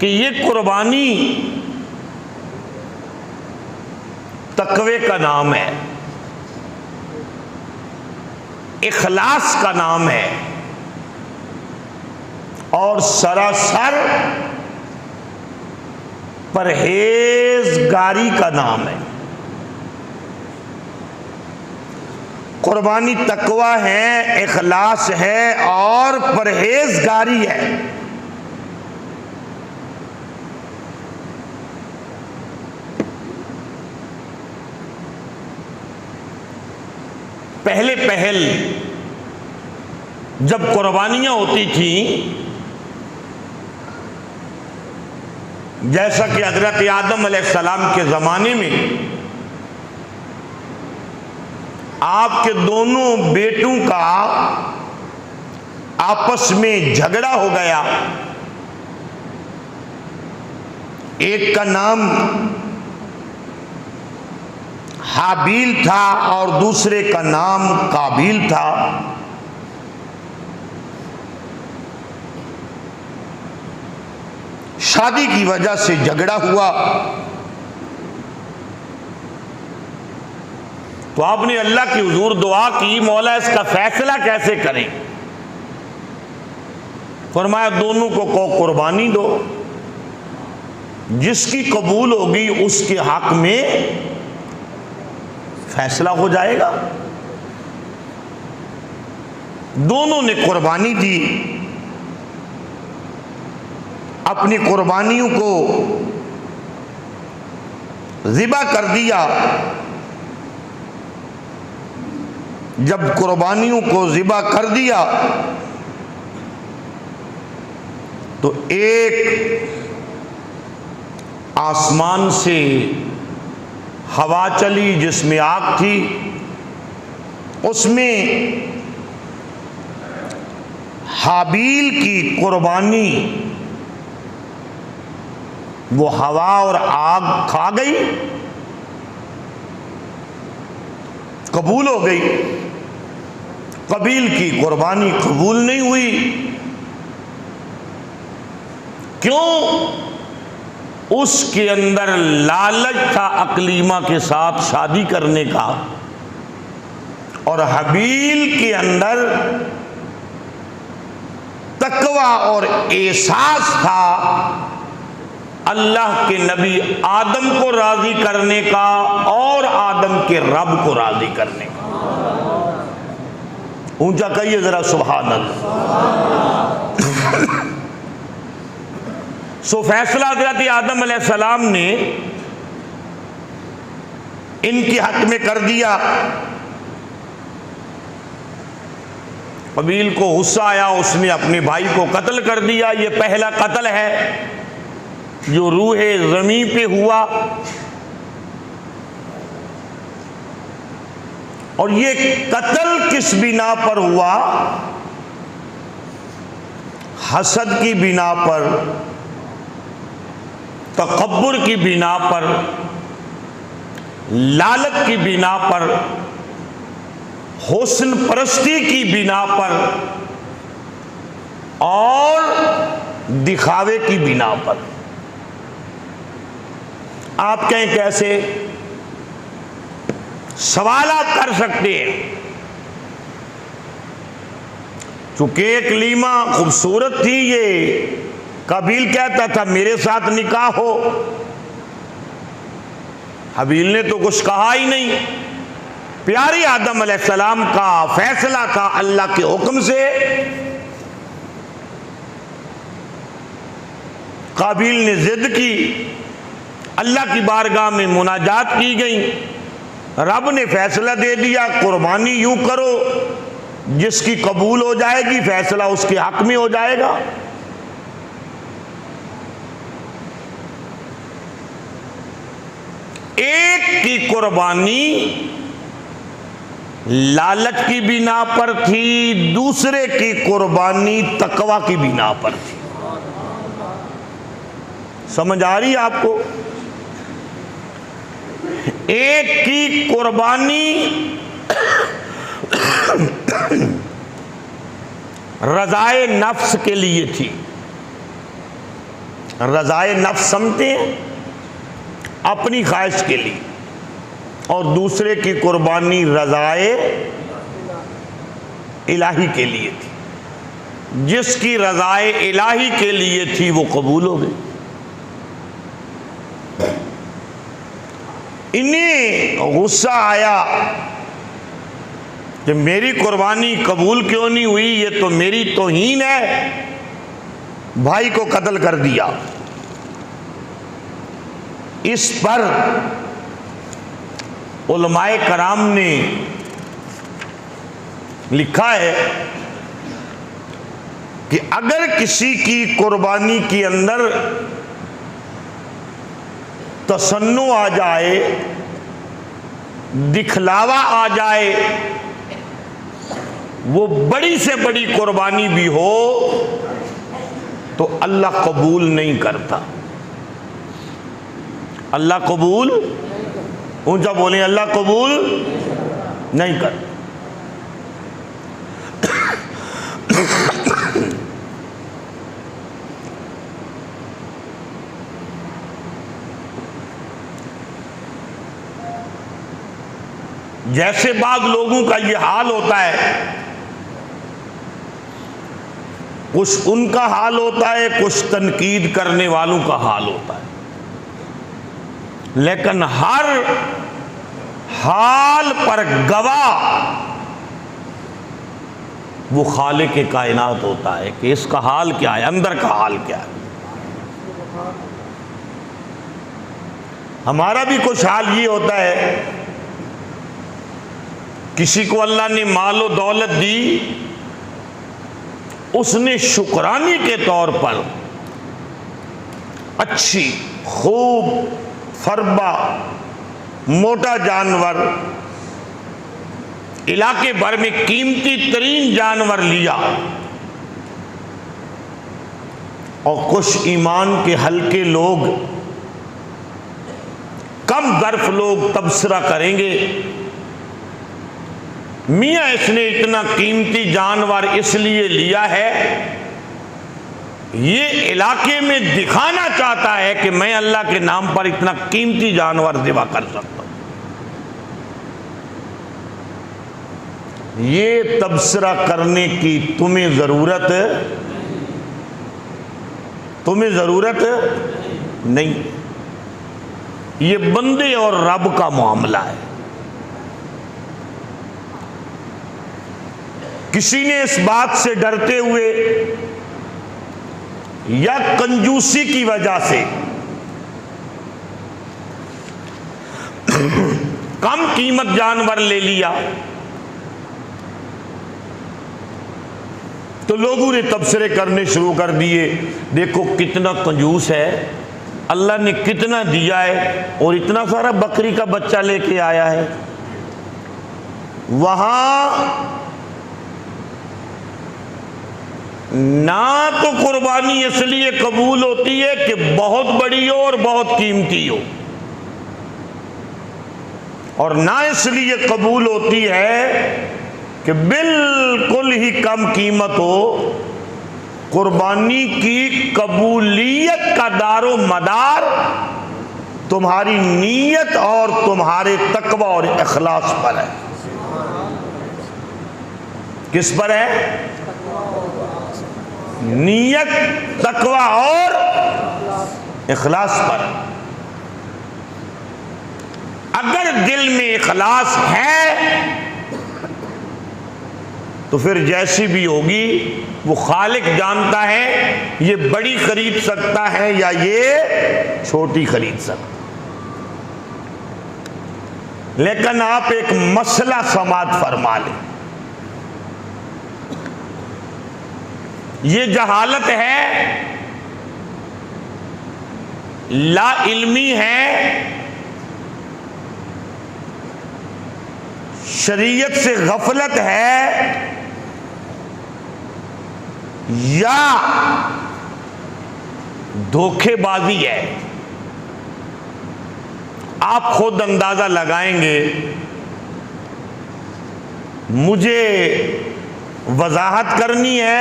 कि ये कुर्बानी तकवे का नाम है, इखलास का नाम है और सरासर परहेजगारी का नाम है। कुर्बानी तकवा है, इखलास है और परहेजगारी है। पहले पहल जब कुर्बानियां होती थी, जैसा कि हजरत आदम अलैहिस्सलाम के ज़माने में आपके दोनों बेटों का आपस में झगड़ा हो गया। एक का नाम हाबील था और दूसरे का नाम काबील था। शादी की वजह से झगड़ा हुआ तो आपने अल्लाह की हुजूर दुआ की, मौला इसका फैसला कैसे करें। फरमाया दोनों को कुर्बानी दो, जिसकी कबूल होगी उसके हक में फैसला हो जाएगा। दोनों ने कुर्बानी दी, अपनी कुर्बानियों को ज़िबा कर दिया। जब कुर्बानियों को ज़िबा कर दिया तो एक आसमान से हवा चली जिसमें आग थी, उसमें हाबील की कुर्बानी वो हवा और आग खा गई, कबूल हो गई। कबील की कुर्बानी कबूल नहीं हुई। क्यों? उसके अंदर लालच था अकलीमा के साथ शादी करने का, और हबील के अंदर तकवा और एहसास था अल्लाह के नबी आदम को राजी करने का और आदम के रब को राजी करने का। ऊंचा कहिए जरा सुभान अल्लाह। सो फैसला हज़रत आदम अलैहिस्सलाम ने इनके हक में कर दिया। कबील को गुस्सा आया, उसने अपने भाई को कत्ल कर दिया। ये पहला कत्ल है जो रूहे ज़मीं पे हुआ, और ये कत्ल किस बिना पर हुआ? हसद की बिना पर, तकब्बुर की बिना पर, लालच की बिना पर, हुस्न परस्ती की बिना पर और दिखावे की बिना पर। आप कहें कैसे? सवाल आप कर सकते हैं। चूंकि एक लीमा खूबसूरत थी, ये कबील कहता था मेरे साथ निकाह हो। हबील ने तो कुछ कहा ही नहीं। प्यारे आदम अलैहिस्सलाम का फैसला था अल्लाह के हुक्म से। काबिल ने जिद की, अल्लाह की बारगाह में मुनाजात की गई। रब ने फैसला दे दिया, कुर्बानी यूं करो जिसकी कबूल हो जाएगी फैसला उसके हक में हो जाएगा। एक की कुर्बानी लालच की बिना पर थी, दूसरे की कुर्बानी तकवा की बिना पर थी। समझ आ रही है आपको? एक की कुर्बानी रज़ाए नफ्स के लिए थी रज़ाए नफ्स समझते हैं, अपनी ख्वाहिश के लिए, और दूसरे की कुर्बानी रज़ाए इलाही के लिए थी। जिसकी रज़ाए इलाही के लिए थी वो कबूल हो गई। इन्हें गुस्सा आया कि मेरी कुर्बानी कबूल क्यों नहीं हुई, ये तो मेरी तौहीन है। भाई को कत्ल कर दिया। इस पर उलमाए कराम ने लिखा है कि अगर किसी की कुर्बानी के अंदर तसन्नु आ जाए, दिखलावा आ जाए, वो बड़ी से बड़ी कुर्बानी भी हो तो अल्लाह कबूल नहीं करता। अल्लाह कबूल, ऊंचा बोले, अल्लाह कबूल नहीं करता। जैसे बाद लोगों का ये हाल होता है, कुछ उनका हाल होता है, कुछ तनकीद करने वालों का हाल होता है, लेकिन हर हाल पर गवाह वो खालिक के कायनात होता है कि इसका हाल क्या है, अंदर का हाल क्या है। हमारा भी कुछ हाल ये होता है, किसी को अल्लाह ने मालो दौलत दी, उसने शुक्रानी के तौर पर अच्छी खूब फरबा मोटा जानवर, इलाके भर में कीमती तरीन जानवर लिया, और कुछ ईमान के हल्के लोग, कम दर्फ लोग तबसरा करेंगे, मियाँ इसने इतना कीमती जानवर इसलिए लिया है, ये इलाके में दिखाना चाहता है कि मैं अल्लाह के नाम पर इतना कीमती जानवर ज़िबा कर सकता हूं। ये तबसरा करने की तुम्हें ज़रूरत नहीं। ये बंदे और रब का मामला है। किसी ने इस बात से डरते हुए या कंजूसी की वजह से कम कीमत जानवर ले लिया, तो लोगों ने तबसरे करने शुरू कर दिए, देखो कितना कंजूस है, अल्लाह ने कितना दिया है और इतना सारा बकरी का बच्चा लेके आया है। वहां ना तो कुर्बानी इसलिए कबूल होती है कि बहुत बड़ी हो और बहुत कीमती हो, और ना इसलिए कबूल होती है कि बिल्कुल ही कम कीमत हो। कुर्बानी की कबूलियत का दारो मदार तुम्हारी नीयत और तुम्हारे तकवा और इखलास पर है। किस पर है? नीयत, तकवा और इखलास पर। अगर दिल में इखलास है तो फिर जैसी भी होगी वो खालिक जानता है, ये बड़ी खरीद सकता है या ये छोटी खरीद सकता। लेकिन आप एक मसला समात फरमा लें, ये जहालत है, ला इल्मी है, शरीयत से गफलत है, या धोखेबाजी है। आप खुद अंदाजा लगाएंगे। मुझे वजाहत करनी है,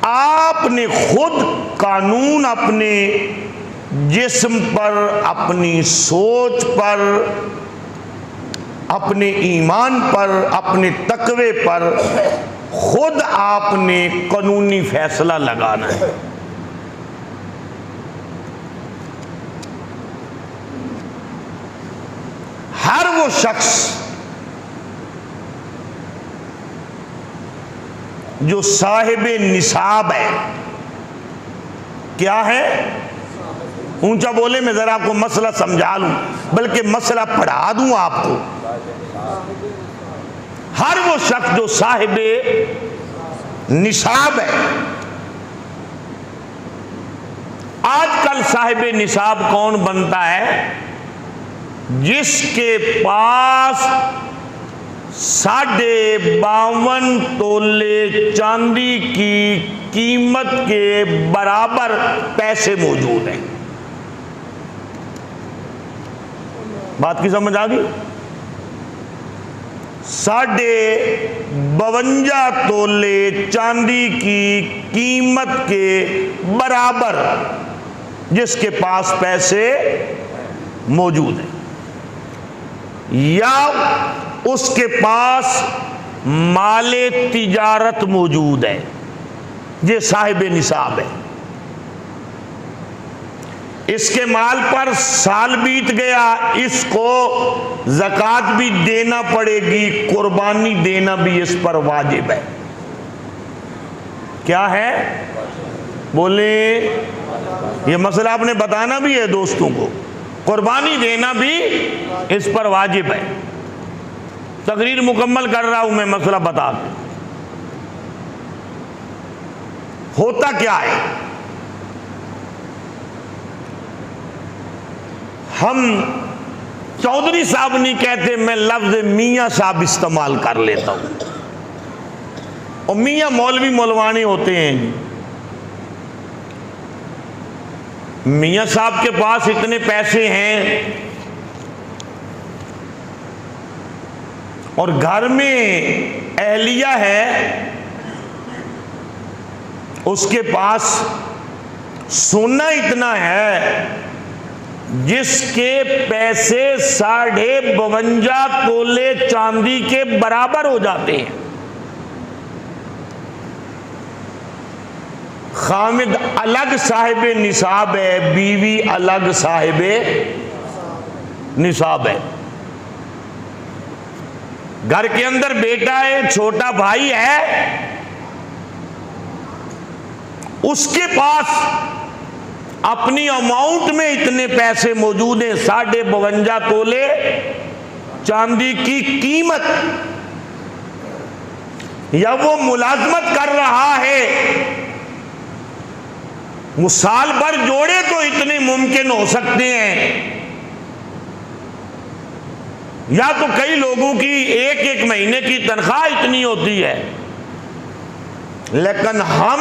आपने खुद कानून अपने जिस्म पर, अपनी सोच पर, अपने ईमान पर, अपने तकवे पर खुद आपने कानूनी फैसला लगाना है। हर वो शख्स जो साहिबे निसाब है, क्या है? ऊंचा बोले, मैं जरा आपको मसला समझा लूं, बल्कि मसला पढ़ा दूं आपको। हर वो शख्स जो साहिबे निसाब है। आजकल साहिबे निसाब कौन बनता है? जिसके पास 52.5 तोले चांदी की कीमत के बराबर पैसे मौजूद हैं। बात की समझ आ गई? 52.5 तोले चांदी की कीमत के बराबर जिसके पास पैसे मौजूद हैं, या उसके पास माले तिजारत मौजूद है, ये साहिबे निसाब है। इसके माल पर साल बीत गया, इसको ज़कात भी देना पड़ेगी, कुर्बानी देना भी इस पर वाजिब है। क्या है? बोले, ये मसला आपने बताना भी है दोस्तों को, कुर्बानी देना भी इस पर वाजिब है। तकरीर मुकम्मल कर रहा हूं मैं, मसला बता के। होता क्या है, हम चौधरी साहब नहीं कहते, मैं लफ्ज मियाँ साहब इस्तेमाल कर लेता हूं। और मियाँ मौलवी मौलवानी होते हैं। मियाँ साहब के पास इतने पैसे हैं और घर में अहलिया है, उसके पास सोना इतना है जिसके पैसे 52.5 तोले चांदी के बराबर हो जाते हैं। खामिद अलग साहिबे निसाब है, बीवी अलग साहिबे निसाब है। घर के अंदर बेटा है, छोटा भाई है, उसके पास अपनी अमाउंट में इतने पैसे मौजूद हैं, 52.5 तोले चांदी की कीमत, या वो मुलाजमत कर रहा है, वो साल भर जोड़े तो इतने मुमकिन हो सकते हैं, या तो कई लोगों की एक महीने की तनख्वाह इतनी होती है। लेकिन हम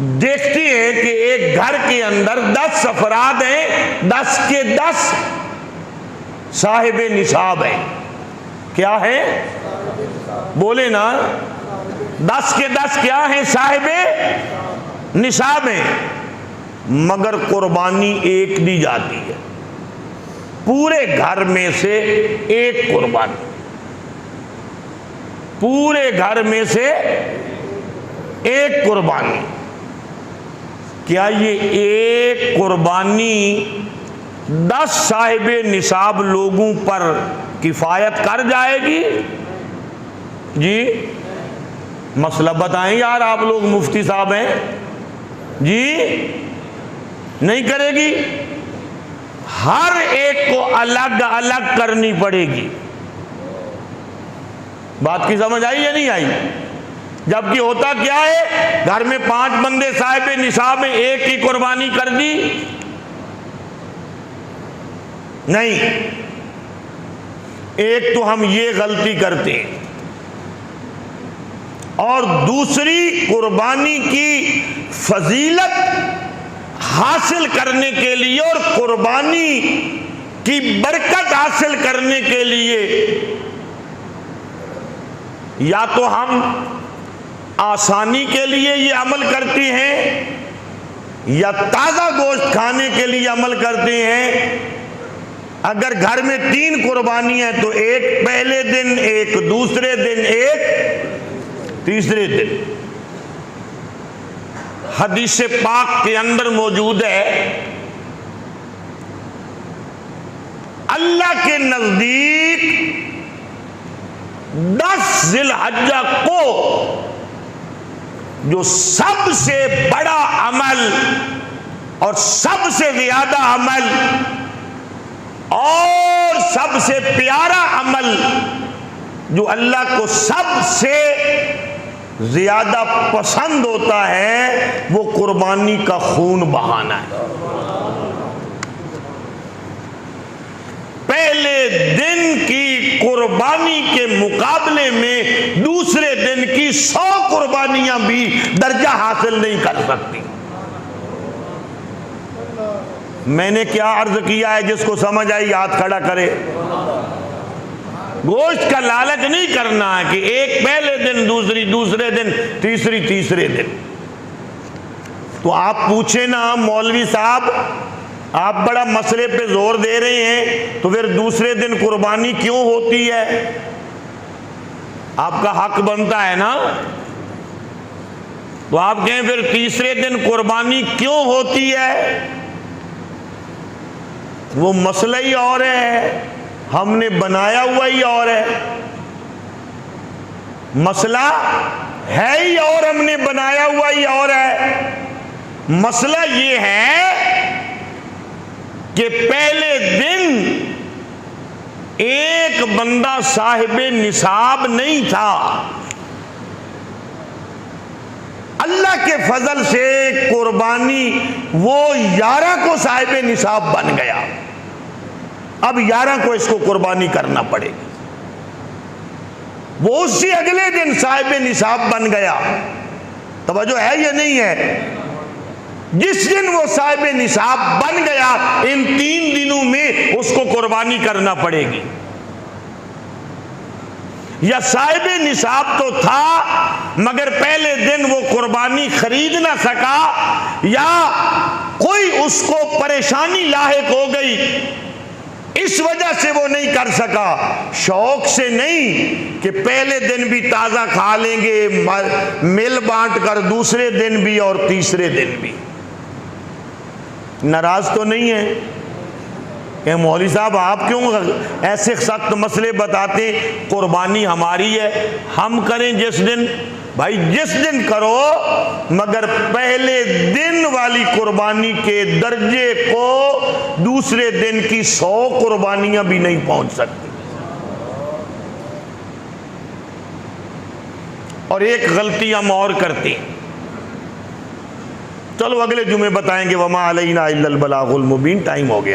देखते हैं कि एक घर के अंदर 10 अफराद हैं, 10 के 10 साहिबे निसाब हैं। क्या है? बोले ना, 10 के 10 क्या हैं? साहिबे निसाब हैं। मगर कुर्बानी एक दी जाती है, पूरे घर में से एक कुर्बानी, पूरे घर में से एक कुर्बानी। क्या ये एक कुर्बानी 10 साहिबे निसाब लोगों पर किफायत कर जाएगी? जी मसला बताएं यार, आप लोग मुफ्ती साहब हैं जी। नहीं करेगी, हर एक को अलग अलग करनी पड़ेगी। बात की समझ आई या नहीं आई? जबकि होता क्या है, घर में 5 बंदे साहिबे निसाब में, एक की कुर्बानी कर दी नहीं। एक तो हम ये गलती करते हैं, और दूसरी कुर्बानी की फजीलत हासिल करने के लिए और कुर्बानी की बरकत हासिल करने के लिए या तो हम आसानी के लिए ये अमल करते हैं या ताज़ा गोश्त खाने के लिए अमल करते हैं। अगर घर में 3 कुर्बानी है तो एक पहले दिन, एक दूसरे दिन, एक तीसरे दिन। हदीस पाक के अंदर मौजूद है, अल्लाह के नजदीक 10 ज़िलहज्जा को जो सबसे बड़ा अमल और सबसे ज्यादा अमल और सबसे प्यारा अमल जो अल्लाह को सबसे ज्यादा पसंद होता है वो कुर्बानी का खून बहाना है। पहले दिन की कुर्बानी के मुकाबले में दूसरे दिन की 100 कुर्बानियां भी दर्जा हासिल नहीं कर सकती। मैंने क्या अर्ज किया है, जिसको समझ आई हाथ खड़ा करे। गोश्त का लालच नहीं करना है कि एक पहले दिन, दूसरे दिन, तीसरे दिन। तो आप पूछे ना मौलवी साहब, आप बड़ा मसले पे जोर दे रहे हैं, तो फिर दूसरे दिन कुर्बानी क्यों होती है? आपका हक बनता है ना। तो आप कहें फिर तीसरे दिन कुर्बानी क्यों होती है? वो मसला ही और है, हमने बनाया हुआ ही और है। मसला है ही और हमने बनाया हुआ ही और है। मसला ये है कि पहले दिन एक बंदा साहिबे निसाब नहीं था, अल्लाह के फजल से कुर्बानी वो 11 को साहिबे निसाब बन गया। अब 11 को इसको कुर्बानी करना पड़ेगी। वो उसी अगले दिन साहिबे निसाब बन गया। तवज्जो है या नहीं है? जिस दिन वो साहिबे निसाब बन गया, इन 3 दिनों में उसको कुर्बानी करना पड़ेगी। या साहिबे निसाब तो था मगर पहले दिन वो कुर्बानी खरीद ना सका, या कोई उसको परेशानी लाहिक हो गई, इस वजह से वो नहीं कर सका। शौक से नहीं कि पहले दिन भी ताज़ा खा लेंगे, मिल बांट कर दूसरे दिन भी और तीसरे दिन भी। नाराज तो नहीं है कि मौलवी साहब आप क्यों ऐसे सख्त मसले बताते? कुर्बानी हमारी है, हम करें जिस दिन। भाई जिस दिन करो, मगर पहले दिन वाली कुर्बानी के दर्जे को दूसरे दिन की 100 कुर्बानियां भी नहीं पहुंच सकती। और एक गलती हम और करते हैं, चलो अगले जुमे बताएंगे। वमा अलैना इल्लल बलागुल मुबीन। टाइम हो गया।